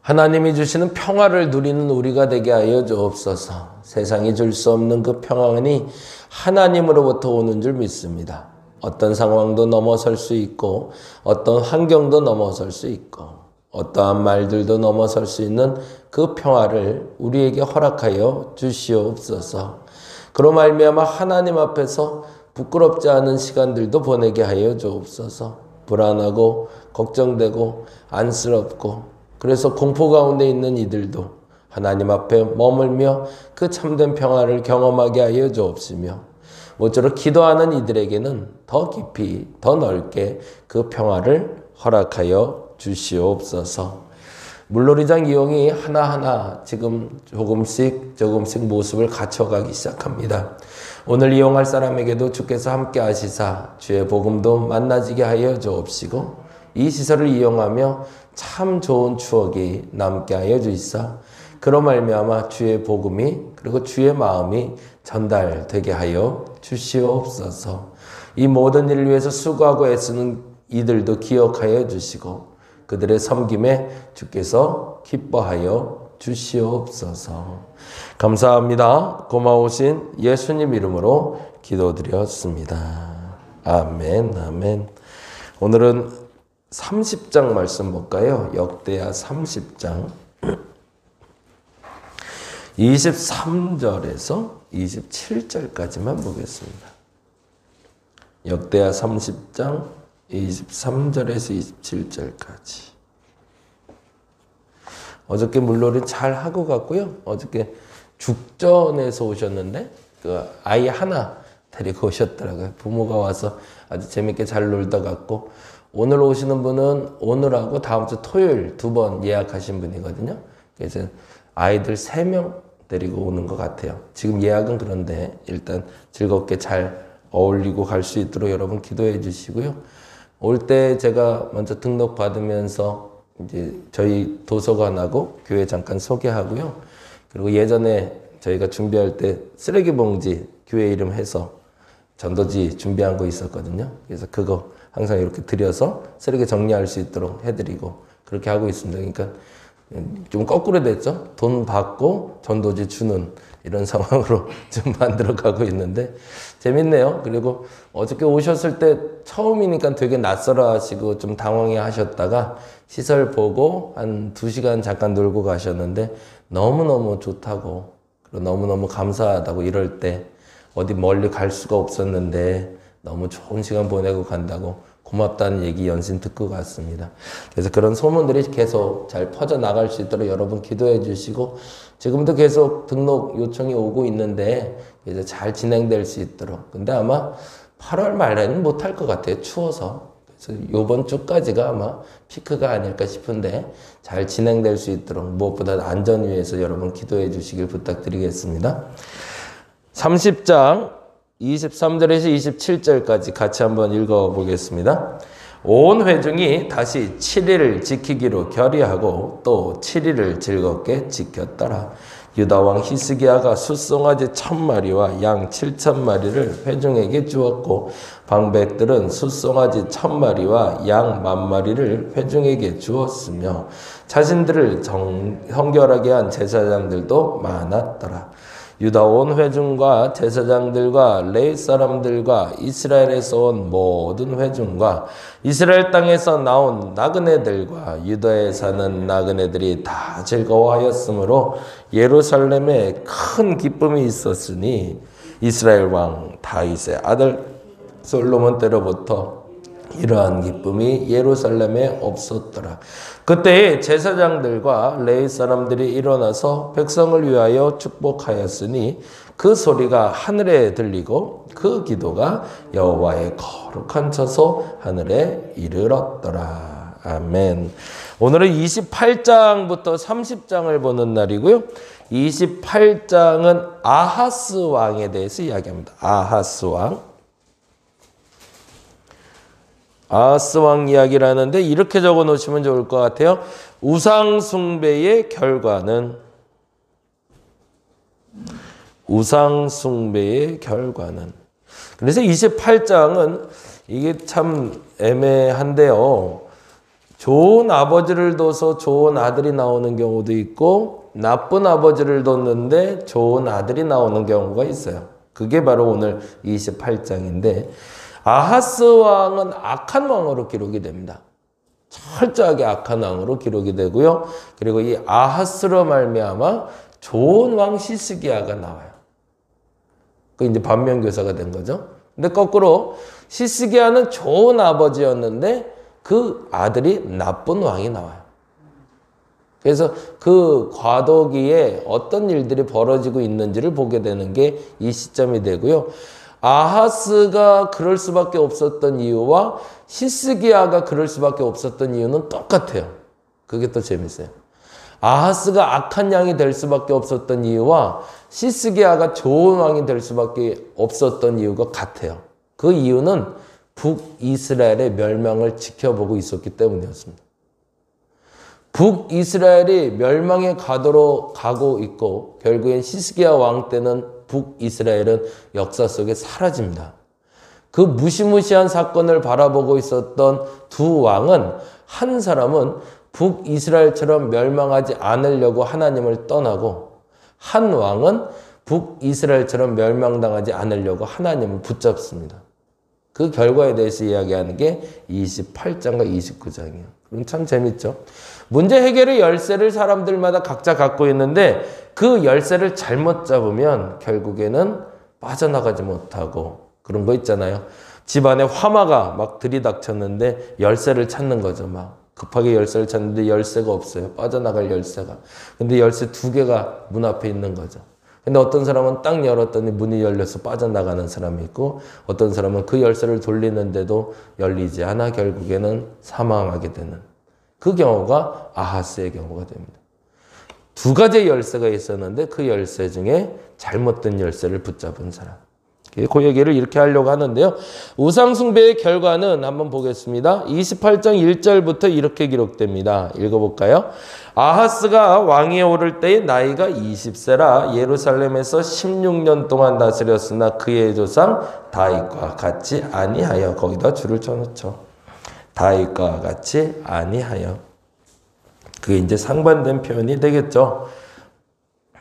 하나님이 주시는 평화를 누리는 우리가 되게 하여 주옵소서. 세상이 줄 수 없는 그 평안이 하나님으로부터 오는 줄 믿습니다. 어떤 상황도 넘어설 수 있고 어떤 환경도 넘어설 수 있고 어떠한 말들도 넘어설 수 있는 그 평화를 우리에게 허락하여 주시옵소서. 그로 말미암아 하나님 앞에서 부끄럽지 않은 시간들도 보내게 하여 주옵소서. 불안하고 걱정되고 안쓰럽고 그래서 공포 가운데 있는 이들도 하나님 앞에 머물며 그 참된 평화를 경험하게 하여 주옵시며 모쪼록 기도하는 이들에게는 더 깊이 더 넓게 그 평화를 허락하여 주시옵소서. 물놀이장 이용이 하나하나 지금 조금씩 모습을 갖춰가기 시작합니다. 오늘 이용할 사람에게도 주께서 함께 하시사 주의 복음도 만나지게 하여 주옵시고 이 시설을 이용하며 참 좋은 추억이 남게 하여 주시사 그로 말미암아 주의 복음이 그리고 주의 마음이 전달되게 하여 주시옵소서. 이 모든 일을 위해서 수고하고 애쓰는 이들도 기억하여 주시고 그들의 섬김에 주께서 기뻐하여 주시옵소서. 감사합니다. 고마우신 예수님 이름으로 기도드렸습니다. 아멘, 아멘. 오늘은 30장 말씀 볼까요? 역대하 30장 23절에서 27절까지만 보겠습니다. 역대하 30장 23절에서 27절까지. 어저께 물놀이 잘 하고 갔고요. 어저께 죽전에서 오셨는데 그 아이 하나 데리고 오셨더라고요. 부모가 와서 아주 재밌게 잘 놀다 갔고 오늘 오시는 분은 오늘하고 다음 주 토요일 2번 예약하신 분이거든요. 그래서 아이들 3명 데리고 오는 것 같아요. 지금 예약은 그런데 일단 즐겁게 잘 어울리고 갈 수 있도록 여러분 기도해 주시고요. 올 때 제가 먼저 등록 받으면서 이제 저희 도서관하고 교회 잠깐 소개하고요. 그리고 예전에 저희가 준비할 때 쓰레기 봉지 교회 이름 해서 전도지 준비한 거 있었거든요. 그래서 그거 항상 이렇게 드려서 쓰레기 정리할 수 있도록 해드리고 그렇게 하고 있습니다. 그러니까 좀 거꾸로 됐죠. 돈 받고 전도지 주는 이런 상황으로 좀 만들어가고 있는데 재밌네요. 그리고 어저께 오셨을 때 처음이니까 되게 낯설어 하시고 좀 당황해 하셨다가 시설 보고 한 2시간 잠깐 놀고 가셨는데 너무너무 좋다고 그리고 너무너무 감사하다고 이럴 때 어디 멀리 갈 수가 없었는데 너무 좋은 시간 보내고 간다고 고맙다는 얘기 연신 듣고 갔습니다. 그래서 그런 소문들이 계속 잘 퍼져나갈 수 있도록 여러분 기도해 주시고 지금도 계속 등록 요청이 오고 있는데 이제 잘 진행될 수 있도록. 근데 아마 8월 말에는 못할 것 같아요. 추워서. 그래서 이번 주까지가 아마 피크가 아닐까 싶은데 잘 진행될 수 있도록 무엇보다 안전 위해서 여러분 기도해 주시길 부탁드리겠습니다. 30장 23절에서 27절까지 같이 한번 읽어보겠습니다. 온 회중이 다시 7일을 지키기로 결의하고 또 7일을 즐겁게 지켰더라. 유다왕 히스기야가 숫송아지 1000마리와 양 7000마리를 회중에게 주었고 방백들은 숫송아지 1000마리와 양 10,000마리를 회중에게 주었으며 자신들을 성결하게 한 제사장들도 많았더라. 유다 온 회중과 제사장들과 레위 사람들과 이스라엘에서 온 모든 회중과 이스라엘 땅에서 나온 나그네들과 유다에 사는 나그네들이 다 즐거워하였으므로 예루살렘에 큰 기쁨이 있었으니 이스라엘 왕 다윗의 아들 솔로몬 때로부터 이러한 기쁨이 예루살렘에 없었더라. 그때 제사장들과 레위 사람들이 일어나서 백성을 위하여 축복하였으니 그 소리가 하늘에 들리고 그 기도가 여호와의 거룩한 처소 하늘에 이르렀더라. 아멘. 오늘은 28장부터 30장을 보는 날이고요. 28장은 아하스 왕에 대해서 이야기합니다. 아하스 왕. 아하스 왕 이야기를 하는데 이렇게 적어 놓으시면 좋을 것 같아요. 우상 숭배의 결과는 그래서 28장은 이게 참 애매한데요. 좋은 아버지를 둬서 좋은 아들이 나오는 경우도 있고 나쁜 아버지를 뒀는데 좋은 아들이 나오는 경우가 있어요. 그게 바로 오늘 28장인데 아하스 왕은 악한 왕으로 기록이 됩니다. 철저하게 악한 왕으로 기록이 되고요. 그리고 이 아하스로 말미암아 좋은 왕 시스기야가 나와요. 그 이제 반면교사가 된 거죠. 근데 거꾸로 시스기야는 좋은 아버지였는데 그 아들이 나쁜 왕이 나와요. 그래서 그 과도기에 어떤 일들이 벌어지고 있는지를 보게 되는 게 이 시점이 되고요. 아하스가 그럴 수밖에 없었던 이유와 시스기야가 그럴 수밖에 없었던 이유는 똑같아요. 그게 또 재밌어요. 아하스가 악한 양이 될 수밖에 없었던 이유와 시스기야가 좋은 왕이 될 수밖에 없었던 이유가 같아요. 그 이유는 북이스라엘의 멸망을 지켜보고 있었기 때문이었습니다. 북이스라엘이 멸망의 가도로 가고 있고 결국엔 시스기야 왕 때는 북이스라엘은 역사 속에 사라집니다. 그 무시무시한 사건을 바라보고 있었던 두 왕은 한 사람은 북이스라엘처럼 멸망하지 않으려고 하나님을 떠나고 한 왕은 북이스라엘처럼 멸망당하지 않으려고 하나님을 붙잡습니다. 그 결과에 대해서 이야기하는 게 28장과 29장이에요. 그럼 참 재밌죠. 문제 해결의 열쇠를 사람들마다 각자 갖고 있는데 그 열쇠를 잘못 잡으면 결국에는 빠져나가지 못하고 그런 거 있잖아요. 집안에 화마가 막 들이닥쳤는데 열쇠를 찾는 거죠. 막 급하게 열쇠를 찾는데 열쇠가 없어요. 빠져나갈 열쇠가. 근데 열쇠 2개가 문 앞에 있는 거죠. 근데 어떤 사람은 딱 열었더니 문이 열려서 빠져나가는 사람이 있고 어떤 사람은 그 열쇠를 돌리는데도 열리지 않아 결국에는 사망하게 되는 그 경우가 아하스의 경우가 됩니다. 2가지의 열쇠가 있었는데 그 열쇠 중에 잘못된 열쇠를 붙잡은 사람. 그 얘기를 이렇게 하려고 하는데요. 우상숭배의 결과는 한번 보겠습니다. 28장 1절부터 이렇게 기록됩니다. 읽어볼까요? 아하스가 왕위에 오를 때의 나이가 20세라 예루살렘에서 16년 동안 다스렸으나 그의 조상 다윗과 같이 아니하여 거기다 줄을 쳐놓죠. 다윗과 같이 아니하여. 그게 이제 상반된 표현이 되겠죠.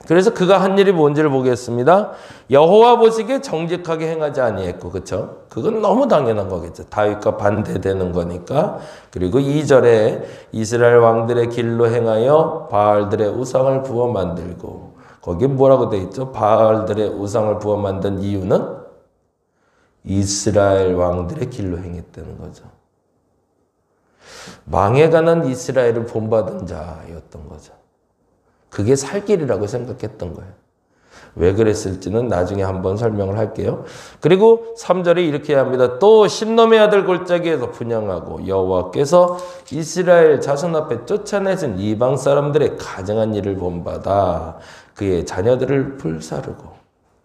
그래서 그가 한 일이 뭔지를 보겠습니다. 여호와 보시기에 정직하게 행하지 아니했고, 그렇죠? 그건 너무 당연한 거겠죠. 다윗과 반대되는 거니까. 그리고 2절에 이스라엘 왕들의 길로 행하여 바알들의 우상을 부어 만들고, 거기 뭐라고 돼 있죠? 바알들의 우상을 부어 만든 이유는 이스라엘 왕들의 길로 행했다는 거죠. 망해가는 이스라엘을 본받은 자였던 거죠. 그게 살 길이라고 생각했던 거예요. 왜 그랬을지는 나중에 한번 설명을 할게요. 그리고 3절에 이렇게 합니다. 또 신놈의 아들 골짜기에서 분향하고 여호와께서 이스라엘 자손 앞에 쫓아내신 이방 사람들의 가증한 일을 본받아 그의 자녀들을 불사르고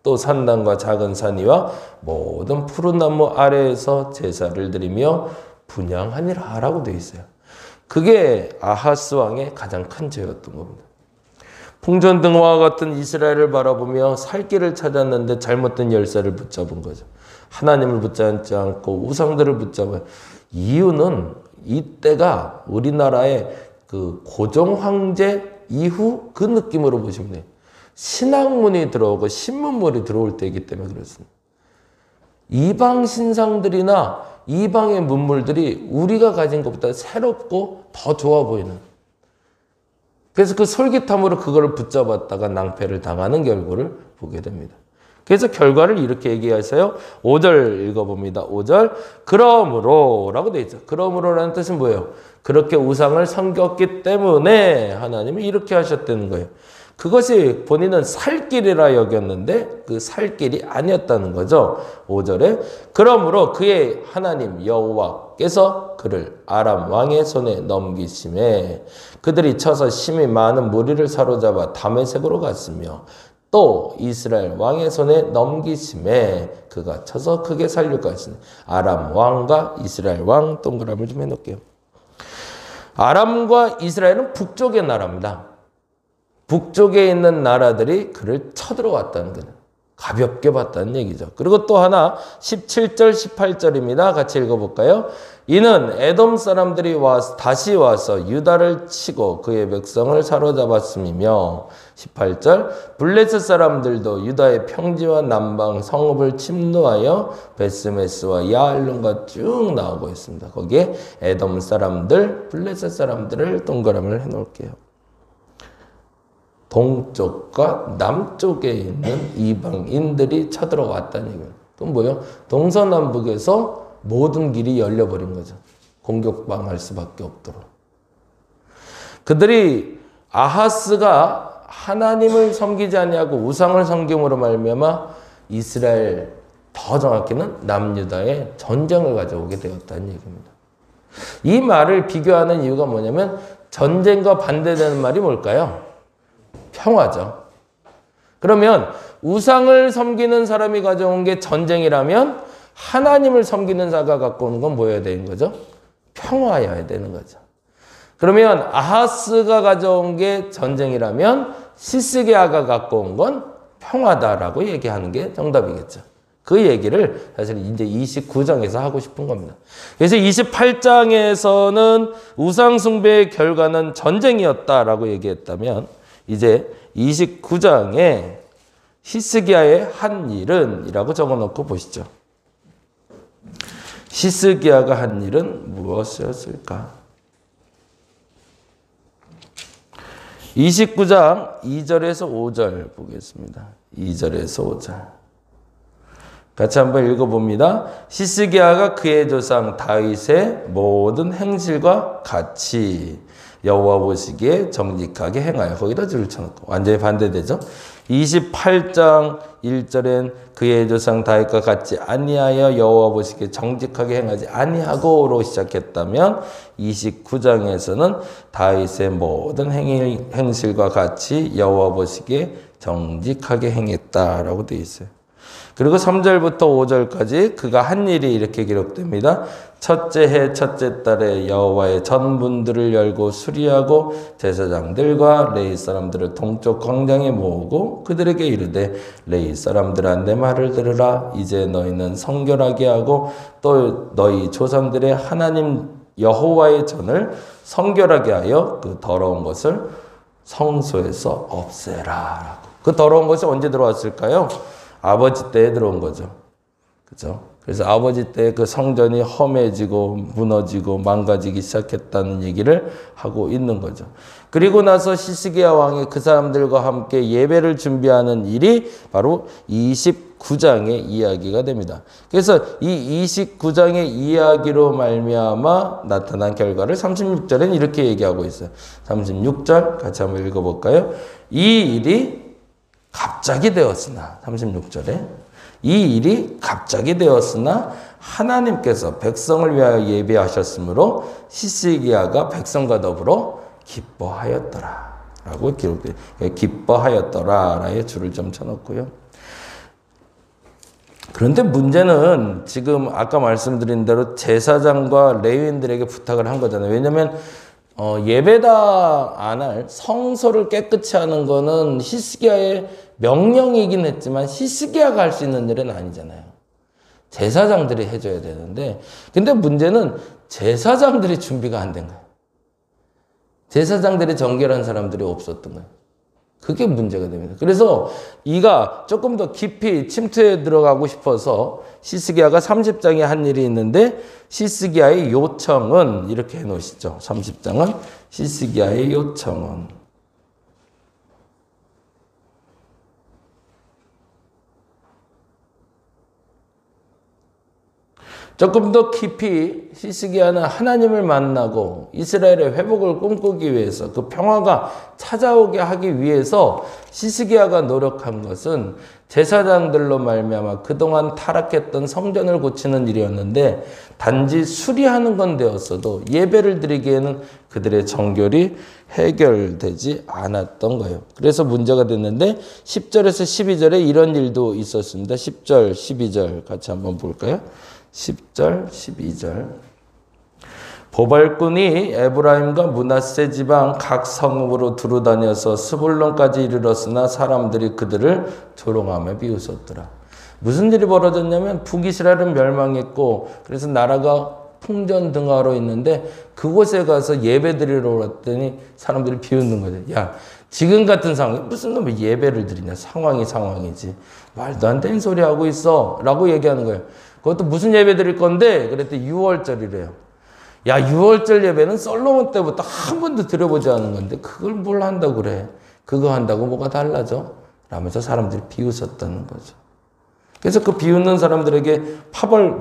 또 산당과 작은 산이와 모든 푸른 나무 아래에서 제사를 드리며 분향하니라 라고 되어 있어요. 그게 아하스 왕의 가장 큰 죄였던 겁니다. 풍전등화와 같은 이스라엘을 바라보며 살 길을 찾았는데 잘못된 열쇠를 붙잡은 거죠. 하나님을 붙잡지 않고 우상들을 붙잡아요. 이유는 이때가 우리나라의 그 고종 황제 이후 그 느낌으로 보시면 돼요. 신학문이 들어오고 신문물이 들어올 때이기 때문에 그렇습니다. 이방 신상들이나 이방의 문물들이 우리가 가진 것보다 새롭고 더 좋아 보이는. 그래서 그 솔깃함으로 그걸 붙잡았다가 낭패를 당하는 결과를 보게 됩니다. 그래서 결과를 이렇게 얘기하세요. 5절 읽어봅니다. 5절 그러므로 라고 되어 있죠. 그러므로라는 뜻은 뭐예요? 그렇게 우상을 섬겼기 때문에 하나님이 이렇게 하셨다는 거예요. 그것이 본인은 살 길이라 여겼는데 그 살 길이 아니었다는 거죠. 5절에 그러므로 그의 하나님 여호와께서 그를 아람 왕의 손에 넘기심에 그들이 쳐서 심히 많은 무리를 사로잡아 다메섹으로 갔으며 또 이스라엘 왕의 손에 넘기심에 그가 쳐서 크게 살려고 하시니 아람 왕과 이스라엘 왕 동그라미를 좀 해놓을게요. 아람과 이스라엘은 북쪽의 나라입니다. 북쪽에 있는 나라들이 그를 쳐들어왔다는 거예요. 가볍게 봤다는 얘기죠. 그리고 또 하나 17절 18절입니다. 같이 읽어볼까요? 이는 에돔 사람들이 다시 와서 유다를 치고 그의 백성을 사로잡았음이며 18절 블레셋 사람들도 유다의 평지와 남방 성읍을 침노하여 베스메스와 야알론과 쭉 나오고 있습니다. 거기에 에돔 사람들, 블레셋 사람들을 동그라미를 해놓을게요. 동쪽과 남쪽에 있는 이방인들이 쳐들어왔다는 얘기예요. 그럼 뭐예요? 동서남북에서 모든 길이 열려버린 거죠. 공격방할 수밖에 없도록. 그들이 아하스가 하나님을 섬기지 아니하고 우상을 섬김으로 말미암아 이스라엘, 더 정확히는 남유다에 전쟁을 가져오게 되었다는 얘기입니다. 이 말을 비교하는 이유가 뭐냐면 전쟁과 반대되는 말이 뭘까요? 평화죠. 그러면 우상을 섬기는 사람이 가져온 게 전쟁이라면 하나님을 섬기는 자가 갖고 오는 건 뭐여야 되는 거죠? 평화여야 되는 거죠. 그러면 아하스가 가져온 게 전쟁이라면 시스기야가 갖고 온 건 평화다라고 얘기하는 게 정답이겠죠. 그 얘기를 사실 이제 29장에서 하고 싶은 겁니다. 그래서 28장에서는 우상숭배의 결과는 전쟁이었다라고 얘기했다면 이제 29장에 시스기야의 한 일은 이라고 적어놓고 보시죠. 시스기야가 한 일은 무엇이었을까? 29장 2절에서 5절 보겠습니다. 2절에서 5절. 같이 한번 읽어봅니다. 시스기야가 그의 조상 다윗의 모든 행실과 같이 여호와 보시기에 정직하게 행하여, 거기다 줄을 쳐놓고 완전히 반대되죠. 28장 1절엔 그의 조상 다윗과 같이 아니하여 여호와 보시기에 정직하게 행하지 아니하고로 시작했다면 29장에서는 다윗의 모든 행실과 같이 여호와 보시기에 정직하게 행했다라고 되어 있어요. 그리고 3절부터 5절까지 그가 한 일이 이렇게 기록됩니다. 첫째 해 첫째 달에 여호와의 전문들을 열고 수리하고 제사장들과 레위 사람들을 동쪽 광장에 모으고 그들에게 이르되 레위 사람들아 내 말을 들으라. 이제 너희는 성결하게 하고 또 너희 조상들의 하나님 여호와의 전을 성결하게 하여 그 더러운 것을 성소에서 없애라. 그 더러운 것이 언제 들어왔을까요? 아버지 때에 들어온 거죠. 그죠? 그래서 아버지 때 그 성전이 험해지고 무너지고 망가지기 시작했다는 얘기를 하고 있는 거죠. 그리고 나서 시스기야 왕이 그 사람들과 함께 예배를 준비하는 일이 바로 29장의 이야기가 됩니다. 그래서 이 29장의 이야기로 말미암아 나타난 결과를 36절엔 이렇게 얘기하고 있어요. 36절 같이 한번 읽어볼까요? 이 일이 갑자기 되었으나 36절에 이 일이 갑자기 되었으나 하나님께서 백성을 위하여 예비하셨으므로 시스기야가 백성과 더불어 기뻐하였더라 라고 기록돼요. 기뻐하였더라 라의 줄을 좀 쳐놓고요. 그런데 문제는 지금 아까 말씀드린 대로 제사장과 레위인들에게 부탁을 한 거잖아요. 왜냐하면 예배당 안 할 성소를 깨끗이 하는 거는 시스기야의 명령이긴 했지만 시스기야가 할 수 있는 일은 아니잖아요. 제사장들이 해줘야 되는데, 근데 문제는 제사장들이 준비가 안 된 거예요. 제사장들이 정결한 사람들이 없었던 거예요. 그게 문제가 됩니다. 그래서 이가 조금 더 깊이 침투해 들어가고 싶어서 시스기야가 30장에 한 일이 있는데 시스기야의 요청은 이렇게 해놓으시죠. 30장은 시스기야의 요청은 조금 더 깊이 시스기야는 하나님을 만나고 이스라엘의 회복을 꿈꾸기 위해서 그 평화가 찾아오게 하기 위해서 시스기야가 노력한 것은 제사장들로 말미암아 그동안 타락했던 성전을 고치는 일이었는데 단지 수리하는 건 되었어도 예배를 드리기에는 그들의 정결이 해결되지 않았던 거예요. 그래서 문제가 됐는데 10절에서 12절에 이런 일도 있었습니다. 10절, 12절 같이 한번 볼까요? 10절, 12절. 보발꾼이 에브라임과 므낫세 지방 각 성읍으로 두루다녀서 스불론까지 이르렀으나 사람들이 그들을 조롱하며 비웃었더라. 무슨 일이 벌어졌냐면 북이스라엘은 멸망했고 그래서 나라가 풍전등화로 있는데 그곳에 가서 예배드리러 왔더니 사람들이 비웃는 거죠. 야, 지금 같은 상황에 무슨 놈의 예배를 드리냐. 상황이지. 말도 안 되는 소리 하고 있어 라고 얘기하는 거예요. 그것도 무슨 예배 드릴 건데 그랬더니 6월절이래요. 야, 6월절 예배는 솔로몬 때부터 한 번도 드려보지 않은 건데 그걸 뭘 한다고 그래. 그거 한다고 뭐가 달라져? 라면서 사람들이 비웃었다는 거죠. 그래서 그 비웃는 사람들에게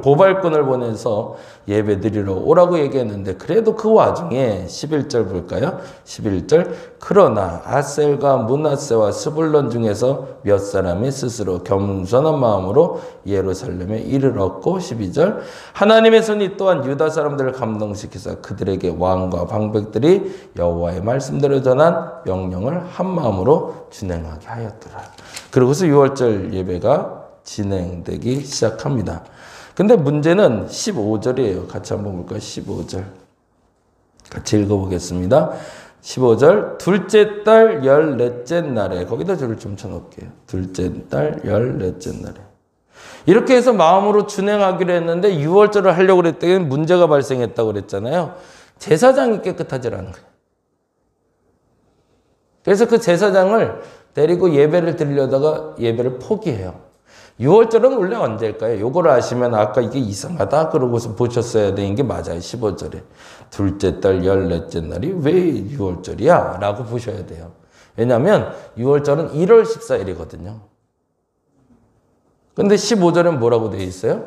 보발꾼을 보내서 예배 드리러 오라고 얘기했는데 그래도 그 와중에 11절 볼까요? 11절 그러나 아셀과 므낫세와 스불론 중에서 몇 사람이 스스로 겸손한 마음으로 예루살렘에 이르렀고 12절 하나님의 손이 또한 유다 사람들을 감동시키사 그들에게 왕과 방백들이 여호와의 말씀대로 전한 명령을 한 마음으로 진행하게 하였더라. 그러고서 6월절 예배가 진행되기 시작합니다. 근데 문제는 15절이에요. 같이 한번 볼까요? 15절. 같이 읽어보겠습니다. 15절. 둘째 달 14째 날에, 거기다 줄을 좀 쳐놓을게요. 둘째 달 14째 날에. 이렇게 해서 마음으로 진행하기로 했는데 6월절을 하려고 그랬더니 문제가 발생했다고 그랬잖아요. 제사장이 깨끗하지 않은 거예요. 그래서 그 제사장을 데리고 예배를 드리려다가 예배를 포기해요. 6월절은 원래 언제일까요? 요거를 아시면 아까 이게 이상하다 그러고서 보셨어야 되는 게 맞아요. 15절에. 둘째 달 14째 날이 왜 6월절이야? 라고 보셔야 돼요. 왜냐하면 6월절은 1월 14일이거든요. 근데 15절은 뭐라고 되어 있어요?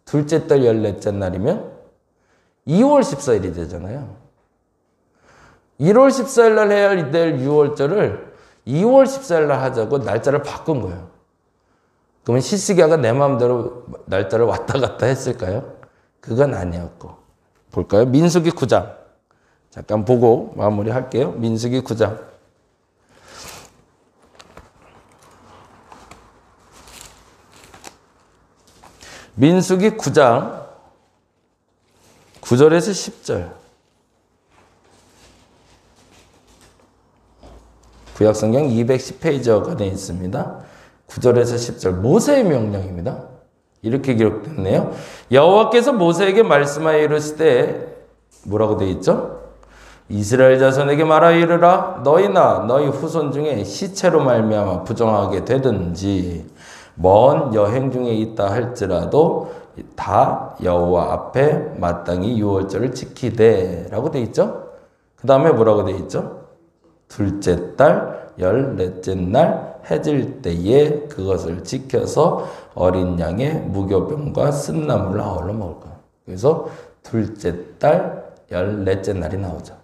둘째 달 14째 날이면 2월 14일이 되잖아요. 1월 14일 날 해야 될 6월절을 2월 14일 날 하자고 날짜를 바꾼 거예요. 그러면 히스기야가 내 마음대로 날짜를 왔다 갔다 했을까요? 그건 아니었고. 볼까요? 민수기 9장. 잠깐 보고 마무리할게요. 민수기 9장. 민수기 9장 9절에서 10절. 구약성경 210페이지가 되어 있습니다. 9절에서 10절 모세의 명령입니다. 이렇게 기록됐네요. 여호와께서 모세에게 말씀하여 이르시되 뭐라고 되어 있죠? 이스라엘 자손에게 말하여 이르라 너희나 너희 후손 중에 시체로 말미암아 부정하게 되든지 먼 여행 중에 있다 할지라도 다 여호와 앞에 마땅히 유월절을 지키되 라고 되어 있죠. 그 다음에 뭐라고 되어 있죠? 둘째 달 14째 날 해질 때에 그것을 지켜서 어린 양의 무교병과 쓴나물을 아울러 먹을 거예요. 그래서 둘째 달 14째 날이 나오죠.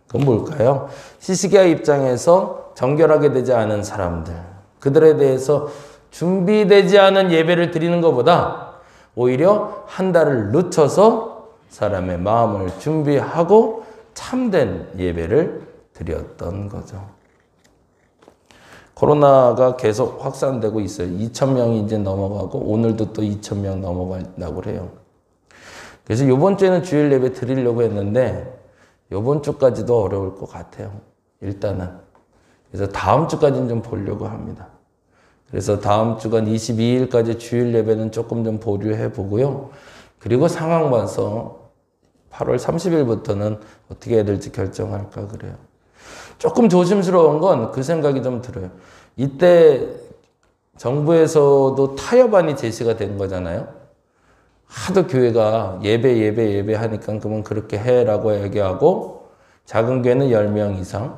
그건 뭘까요? 히스기야 입장에서 정결하게 되지 않은 사람들, 그들에 대해서 준비되지 않은 예배를 드리는 것보다 오히려 한 달을 늦춰서 사람의 마음을 준비하고 참된 예배를 드렸던 거죠. 코로나가 계속 확산되고 있어요. 2,000명이 이제 넘어가고 오늘도 또 2,000명 넘어간다고 해요. 그래서 이번 주에는 주일 예배 드리려고 했는데 이번 주까지도 어려울 것 같아요. 일단은. 그래서 다음 주까지는 좀 보려고 합니다. 그래서 다음 주간 22일까지 주일 예배는 조금 좀 보류해 보고요. 그리고 상황 봐서 8월 30일부터는 어떻게 해야 될지 결정할까 그래요. 조금 조심스러운 건 그 생각이 좀 들어요. 이때 정부에서도 타협안이 제시가 된 거잖아요. 하도 교회가 예배 하니까 그러면 그렇게 해라고 얘기하고 작은 교회는 10명 이상은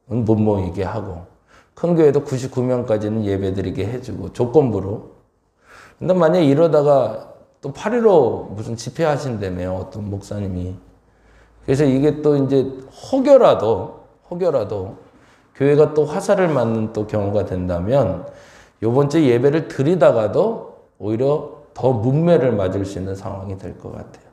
못 모이게 하고 큰 교회도 99명까지는 예배 드리게 해주고 조건부로. 근데 만약에 이러다가 또 8.15 무슨 집회 하신다며 어떤 목사님이. 그래서 이게 또 이제 혹여라도 교회가 또 화살을 맞는 또 경우가 된다면 요번 주 예배를 드리다가도 오히려 더 문매를 맞을 수 있는 상황이 될 것 같아요.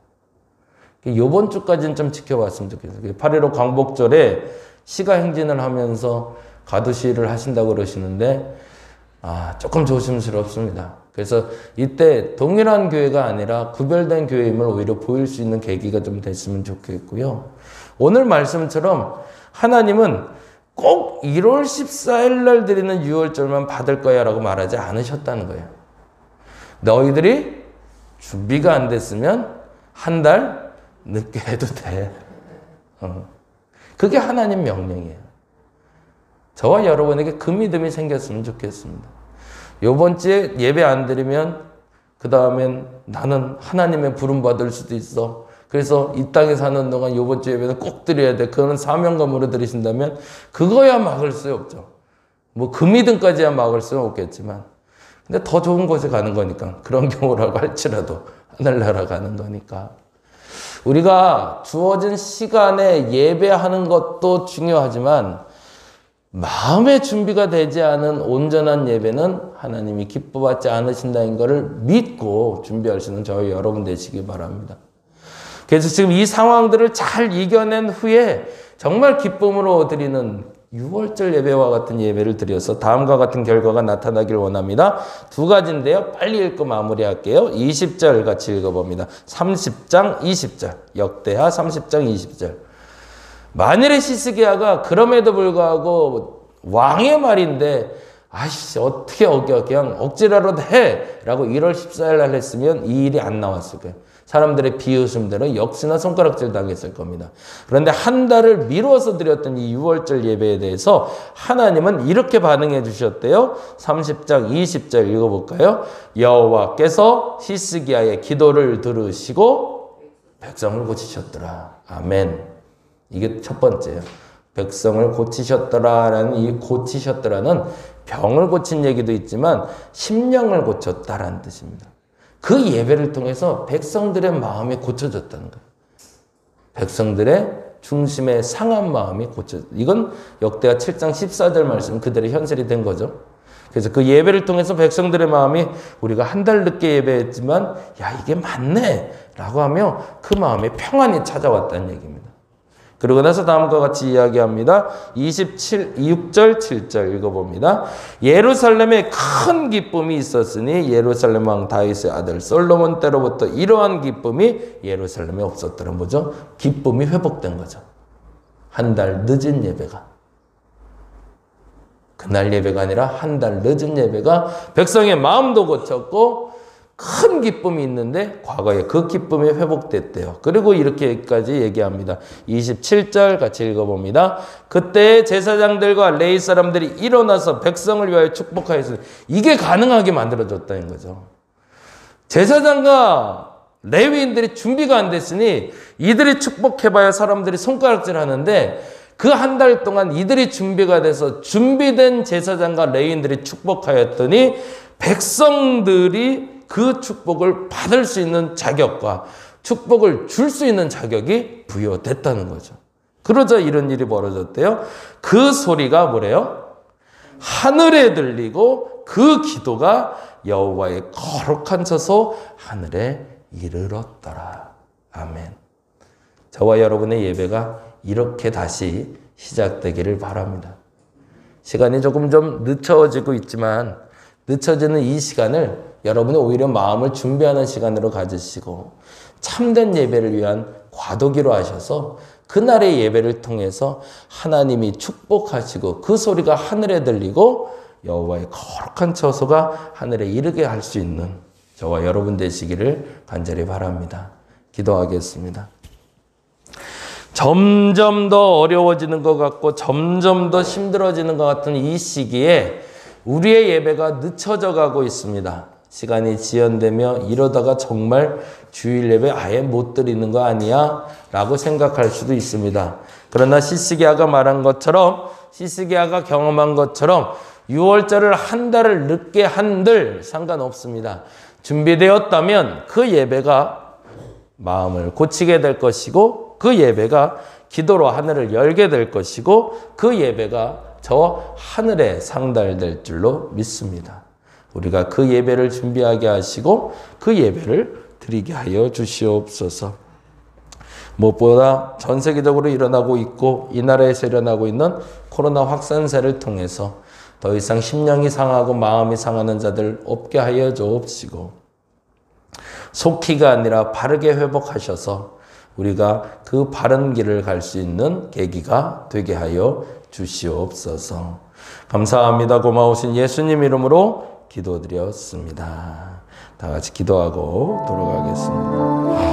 요번 주까지는 좀 지켜봤으면 좋겠어요. 8.15 광복절에 시가 행진을 하면서 가두시를 하신다고 그러시는데 조금 조심스럽습니다. 그래서 이때 동일한 교회가 아니라 구별된 교회임을 오히려 보일 수 있는 계기가 좀 됐으면 좋겠고요. 오늘 말씀처럼 하나님은 꼭 1월 14일 날 드리는 유월절만 받을 거야 라고 말하지 않으셨다는 거예요. 너희들이 준비가 안 됐으면 한 달 늦게 해도 돼. 그게 하나님 명령이에요. 저와 여러분에게 그 믿음이 생겼으면 좋겠습니다. 요번 주에 예배 안 드리면 그 다음엔 나는 하나님의 부름 받을 수도 있어. 그래서 이 땅에 사는 동안 요번 주 예배는 꼭 드려야 돼. 그거는 사명감으로 드리신다면 그거야 막을 수 없죠. 뭐 그 믿음까지야 막을 수는 없겠지만 근데 더 좋은 곳에 가는 거니까 그런 경우라고 할지라도 하늘나라 가는 거니까 우리가 주어진 시간에 예배하는 것도 중요하지만 마음의 준비가 되지 않은 온전한 예배는 하나님이 기뻐받지 않으신다는 것을 믿고 준비할 수 있는 저희 여러분 되시기 바랍니다. 그래서 지금 이 상황들을 잘 이겨낸 후에 정말 기쁨으로 드리는 6월절 예배와 같은 예배를 드려서 다음과 같은 결과가 나타나길 원합니다. 두 가지인데요. 빨리 읽고 마무리할게요. 20절 같이 읽어봅니다. 30장 20절 역대하 30장 20절 만일에 시스기야가 그럼에도 불구하고 왕의 말인데 아이씨 어떻게 어겨 그냥 억지라도 해 라고 1월 14일 날 했으면 이 일이 안 나왔을 거예요. 사람들의 비웃음대로 역시나 손가락질 당했을 겁니다. 그런데 한 달을 미루어서 드렸던 이 6월절 예배에 대해서 하나님은 이렇게 반응해 주셨대요. 30장 20절 읽어볼까요? 여호와께서 히스기야의 기도를 들으시고 백성을 고치셨더라. 아멘. 이게 첫 번째예요. 백성을 고치셨더라라는 이 고치셨더라는 병을 고친 얘기도 있지만 심령을 고쳤다라는 뜻입니다. 그 예배를 통해서 백성들의 마음이 고쳐졌다는 거예요. 백성들의 중심의 상한 마음이 이건 역대하 7장 14절 말씀 그대로 현실이 된 거죠. 그래서 그 예배를 통해서 백성들의 마음이 우리가 한 달 늦게 예배했지만 야 이게 맞네 라고 하며 그 마음에 평안이 찾아왔다는 얘기입니다. 그러고 나서 다음과 같이 이야기합니다. 6절 7절 읽어봅니다. 예루살렘에 큰 기쁨이 있었으니 예루살렘 왕 다윗의 아들 솔로몬 때로부터 이러한 기쁨이 예루살렘에 없었더라. 뭐죠? 기쁨이 회복된 거죠. 한 달 늦은 예배가. 그날 예배가 아니라 한 달 늦은 예배가 백성의 마음도 고쳤고 큰 기쁨이 있는데 과거에 그 기쁨이 회복됐대요. 그리고 이렇게까지 얘기합니다. 27절 같이 읽어봅니다. 그때 제사장들과 레위 사람들이 일어나서 백성을 위하여 축복하였으니 이게 가능하게 만들어졌다는 거죠. 제사장과 레위인들이 준비가 안 됐으니 이들이 축복해봐야 사람들이 손가락질 하는데 그 한 달 동안 이들이 준비가 돼서 준비된 제사장과 레위인들이 축복하였더니 백성들이 그 축복을 받을 수 있는 자격과 축복을 줄 수 있는 자격이 부여됐다는 거죠. 그러자 이런 일이 벌어졌대요. 그 소리가 뭐래요? 하늘에 들리고 그 기도가 여호와의 거룩한 처소 하늘에 이르렀더라. 아멘. 저와 여러분의 예배가 이렇게 다시 시작되기를 바랍니다. 시간이 조금 좀 늦춰지고 있지만 늦춰지는 이 시간을 여러분이 오히려 마음을 준비하는 시간으로 가지시고 참된 예배를 위한 과도기로 하셔서 그날의 예배를 통해서 하나님이 축복하시고 그 소리가 하늘에 들리고 여호와의 거룩한 처소가 하늘에 이르게 할 수 있는 저와 여러분 되시기를 간절히 바랍니다. 기도하겠습니다. 점점 더 어려워지는 것 같고 점점 더 힘들어지는 것 같은 이 시기에 우리의 예배가 늦춰져 가고 있습니다. 시간이 지연되며 이러다가 정말 주일 예배 아예 못 드리는 거 아니야? 라고 생각할 수도 있습니다. 그러나 시스기야가 말한 것처럼 시스기야가 경험한 것처럼 6월절을 한 달을 늦게 한들 상관없습니다. 준비되었다면 그 예배가 마음을 고치게 될 것이고 그 예배가 기도로 하늘을 열게 될 것이고 그 예배가 저 하늘에 상달될 줄로 믿습니다. 우리가 그 예배를 준비하게 하시고 그 예배를 드리게 하여 주시옵소서. 무엇보다 전 세계적으로 일어나고 있고 이 나라에서 일어나고 있는 코로나 확산세를 통해서 더 이상 심령이 상하고 마음이 상하는 자들 없게 하여 주옵시고 속히가 아니라 바르게 회복하셔서 우리가 그 바른 길을 갈 수 있는 계기가 되게 하여 주시옵소서. 감사합니다. 고마우신 예수님 이름으로 기도드렸습니다. 다 같이 기도하고 돌아가겠습니다.